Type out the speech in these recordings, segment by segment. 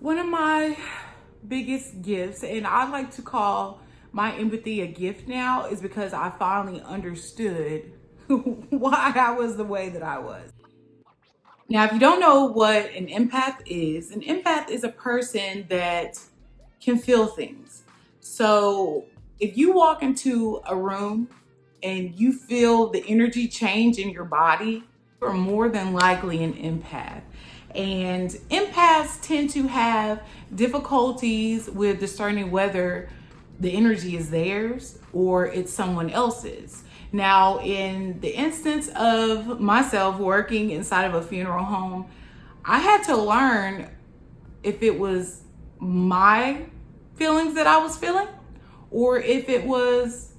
One of my biggest gifts, and I like to call my empathy a gift now, is because I finally understood why I was the way that I was. Now, if you don't know what an empath is a person that can feel things. So if you walk into a room and you feel the energy change in your body, you're more than likely an empath. And empaths tend to have difficulties with discerning whether the energy is theirs or it's someone else's. Now, in the instance of myself working inside of a funeral home, I had to learn if it was my feelings that I was feeling or if it was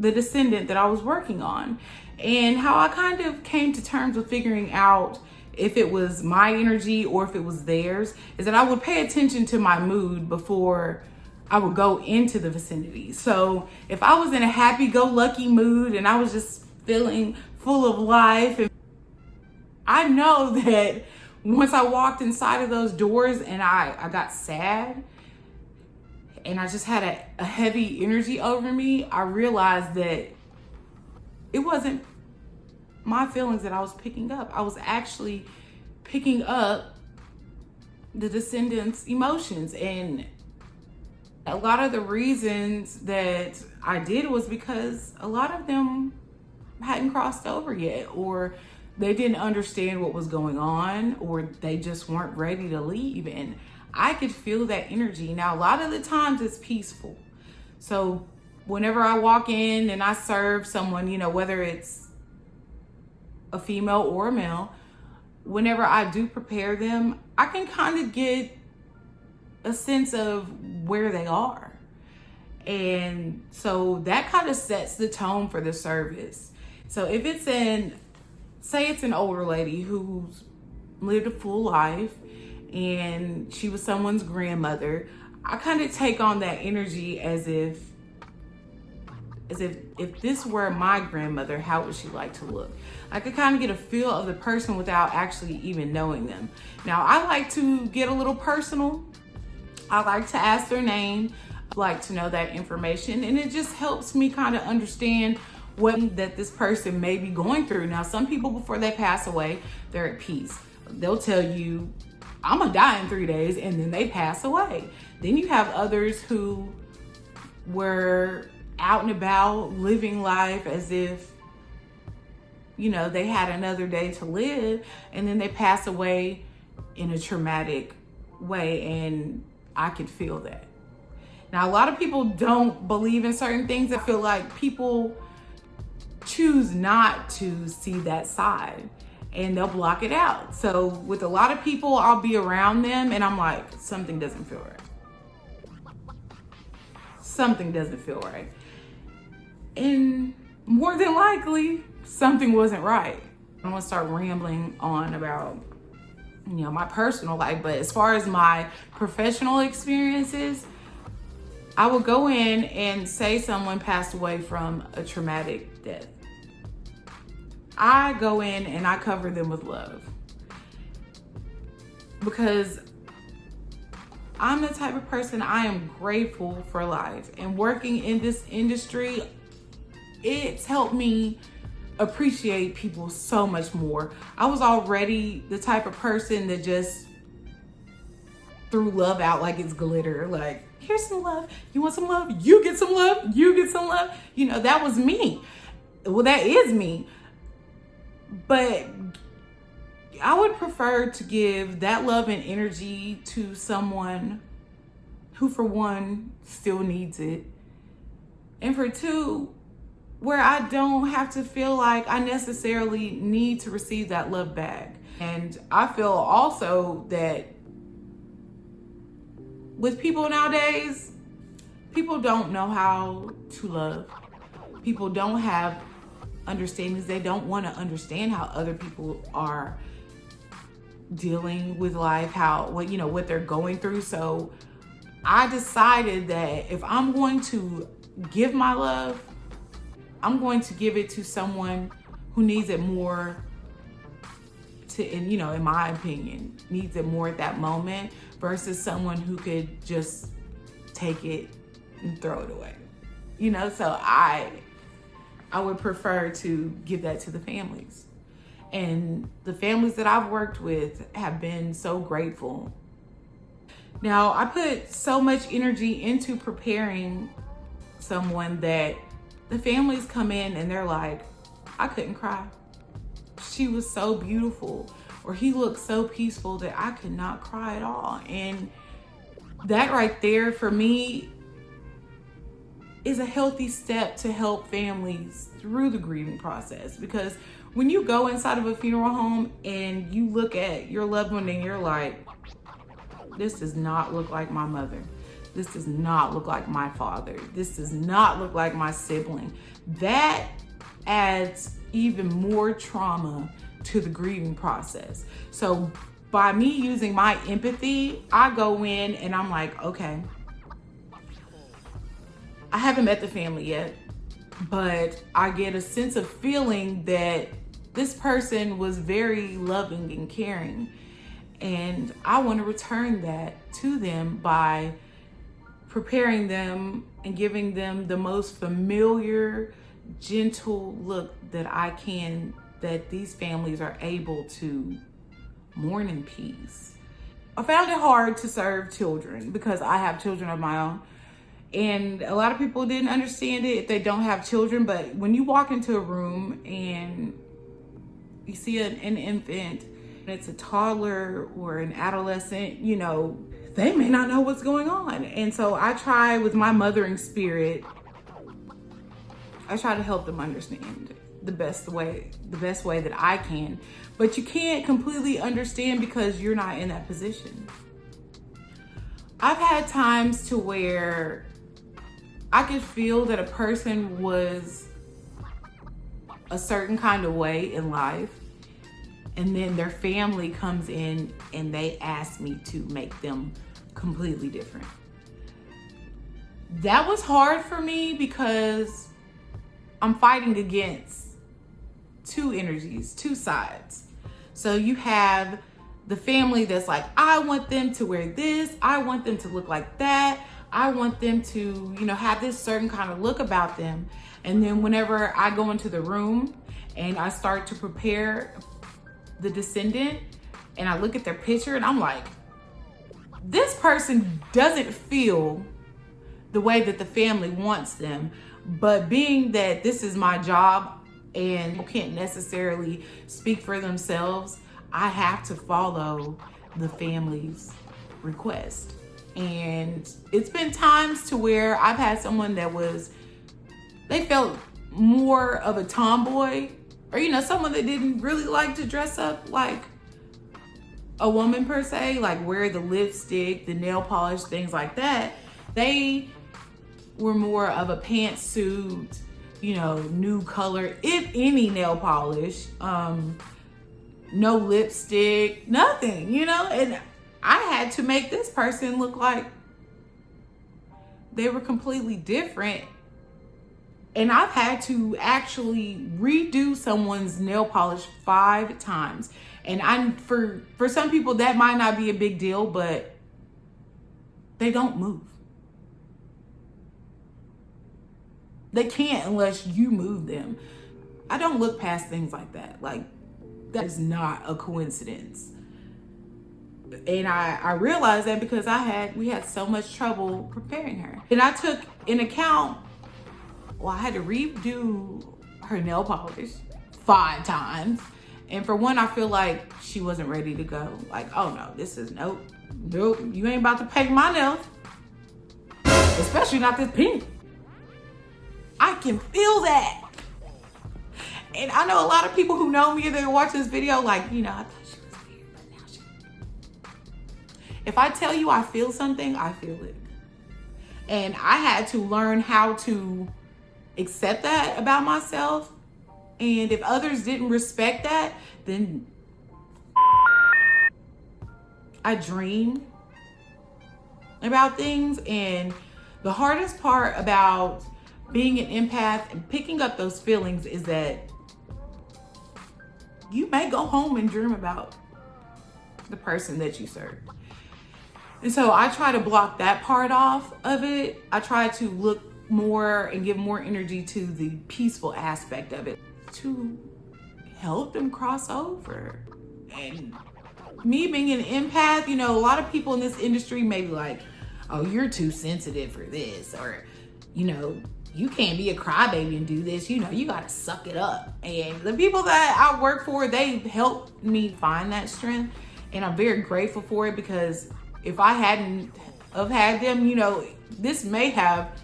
the descendant that I was working on. And how I kind of came to terms with figuring out if it was my energy or if it was theirs is that I would pay attention to my mood before I would go into the vicinity. So if I was in a happy-go-lucky mood and I was just feeling full of life, and I know that once I walked inside of those doors and I got sad and I just had a heavy energy over me, I realized that it wasn't my feelings that I was picking up. I was actually picking up the descendants' emotions. And a lot of the reasons that I did was because a lot of them hadn't crossed over yet, or they didn't understand what was going on, or they just weren't ready to leave. And I could feel that energy. Now, a lot of the times it's peaceful. So whenever I walk in and I serve someone, whether it's a female or a male, whenever I do prepare them, I can kind of get a sense of where they are. And so that kind of sets the tone for the service. So if it's say it's an older lady who's lived a full life and she was someone's grandmother, I kind of take on that energy as if this were my grandmother, how would she like to look? I could kind of get a feel of the person without actually even knowing them. Now, I like to get a little personal. I like to ask their name. I like to know that information, and it just helps me kind of understand what that this person may be going through. Now, some people, before they pass away, they're at peace. They'll tell you, I'm gonna die in 3 days, and then they pass away. Then you have others who were out and about living life as if they had another day to live, and then they pass away in a traumatic way, and I could feel that. Now, a lot of people don't believe in certain things. I feel like people choose not to see that side and they'll block it out. So with a lot of people, I'll be around them and I'm like, something doesn't feel right. Something doesn't feel right. And more than likely, something wasn't right. I'm gonna start rambling on about, my personal life, but as far as my professional experiences, I would go in and say someone passed away from a traumatic death. I go in and I cover them with love because I'm the type of person, I am grateful for life, and working in this industry, it's helped me appreciate people so much more. I was already the type of person that just threw love out like it's glitter. Like, here's some love. You want some love? You get some love. You get some love. That was me. Well, that is me. But I would prefer to give that love and energy to someone who, for one, still needs it. And for two, where I don't have to feel like I necessarily need to receive that love back. And I feel also that with people nowadays, people don't know how to love. People don't have understandings. They don't want to understand how other people are dealing with life, what they're going through. So I decided that if I'm going to give my love, I'm going to give it to someone who needs it more to, and you know, in my opinion, needs it more at that moment versus someone who could just take it and throw it away. You know, so I would prefer to give that to the families. And the families that I've worked with have been so grateful. Now, I put so much energy into preparing someone that the families come in and they're like, I couldn't cry. She was so beautiful, or he looked so peaceful that I could not cry at all. And that right there for me is a healthy step to help families through the grieving process. Because when you go inside of a funeral home and you look at your loved one and you're like, this does not look like my mother. This does not look like my father. This does not look like my sibling. That adds even more trauma to the grieving process. So by me using my empathy, I go in and I'm like, okay, I haven't met the family yet, but I get a sense of feeling that this person was very loving and caring. And I want to return that to them by preparing them and giving them the most familiar, gentle look that I can, that these families are able to mourn in peace. I found it hard to serve children because I have children of my own. And a lot of people didn't understand it if they don't have children. But when you walk into a room and you see an infant, and it's a toddler or an adolescent, you know, they may not know what's going on. And so I try with my mothering spirit, I try to help them understand the best way that I can. But you can't completely understand because you're not in that position. I've had times to where I could feel that a person was a certain kind of way in life, and then their family comes in and they ask me to make them completely different. That was hard for me because I'm fighting against two energies, two sides. So you have the family that's like, I want them to wear this, I want them to look like that, I want them to, you know, have this certain kind of look about them. And then whenever I go into the room and I start to prepare the descendant and I look at their picture and I'm like, this person doesn't feel the way that the family wants them. But being that this is my job and can't necessarily speak for themselves, I have to follow the family's request. And it's been times to where I've had someone that they felt more of a tomboy, or, you know, someone that didn't really like to dress up like a woman per se, like wear the lipstick, the nail polish, things like that. They were more of a pantsuit, you know, new color, if any nail polish, no lipstick, nothing, you know? And I had to make this person look like they were completely different. And I've had to actually redo someone's nail polish 5 times. And for some people that might not be a big deal, but they don't move. They can't unless you move them. I don't look past things like that. Like, that is not a coincidence. And I realized that because we had so much trouble preparing her. And I took in account, I had to redo her nail polish 5 times. And for one, I feel like she wasn't ready to go. Like, oh no, nope, you ain't about to paint my nails. Especially not this pink. I can feel that. And I know a lot of people who know me, they watch this video like, you know, I thought she was weird, but now she. If I tell you I feel something, I feel it. And I had to learn how to accept that about myself. And if others didn't respect that, then I dream about things. And the hardest part about being an empath and picking up those feelings is that you may go home and dream about the person that you serve. And so I try to block that part off of it. I try to look more and give more energy to the peaceful aspect of it to help them cross over. And me being an empath, you know, a lot of people in this industry may be like, oh, you're too sensitive for this, or, you know, you can't be a crybaby and do this, you know, you gotta suck it up. And the people that I work for, they helped me find that strength. And I'm very grateful for it, because if I hadn't have had them, you know, this may have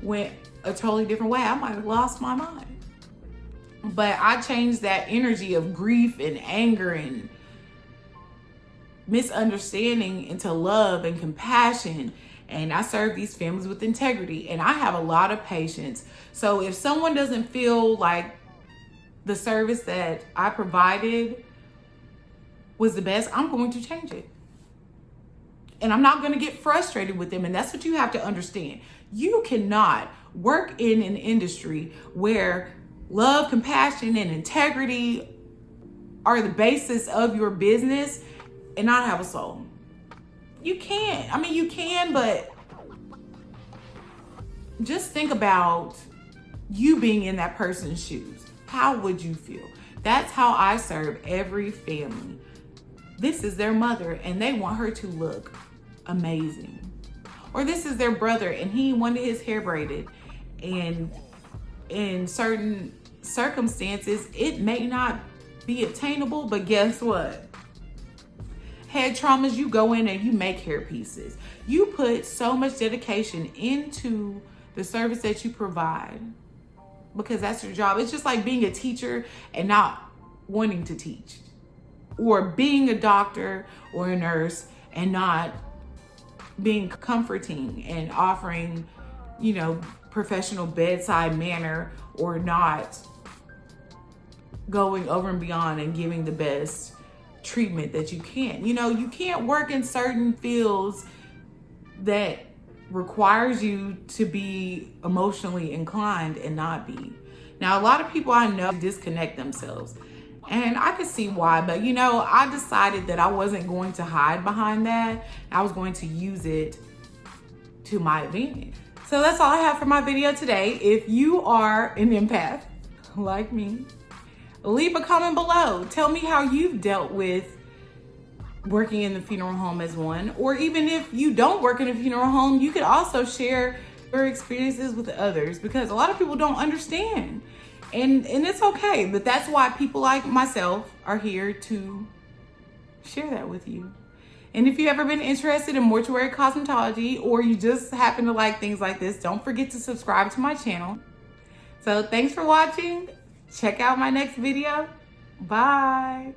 went a totally different way. I might have lost my mind. But I changed that energy of grief and anger and misunderstanding into love and compassion. And I serve these families with integrity, and I have a lot of patience. So if someone doesn't feel like the service that I provided was the best, I'm going to change it. And I'm not going to get frustrated with them. And that's what you have to understand. You cannot work in an industry where love, compassion, and integrity are the basis of your business and not have a soul. You can't. I mean, you can, but just think about you being in that person's shoes. How would you feel? That's how I serve every family. This is their mother and they want her to look amazing. Or this is their brother and he wanted his hair braided, and in certain circumstances it may not be attainable, but guess what? Head traumas, you go in and you make hair pieces. You put so much dedication into the service that you provide because that's your job. It's just like being a teacher and not wanting to teach, or being a doctor or a nurse and not being comforting and offering, you know, professional bedside manner, or not going over and beyond and giving the best treatment that you can. You know, you can't work in certain fields that requires you to be emotionally inclined and not be. Now, a lot of people I know disconnect themselves, and I could see why, but you know, I decided that I wasn't going to hide behind that. I was going to use it to my advantage. So that's all I have for my video today. If you are an empath like me, leave a comment below. Tell me how you've dealt with working in the funeral home as one, or even if you don't work in a funeral home, you could also share your experiences with others, because a lot of people don't understand. And it's okay, but that's why people like myself are here to share that with you. And if you've ever been interested in mortuary cosmetology, or you just happen to like things like this, don't forget to subscribe to my channel. So thanks for watching. Check out my next video. Bye.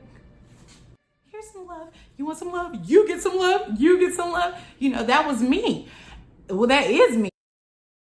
Here's some love. You want some love? You get some love. You get some love. You know, that was me. Well, that is me.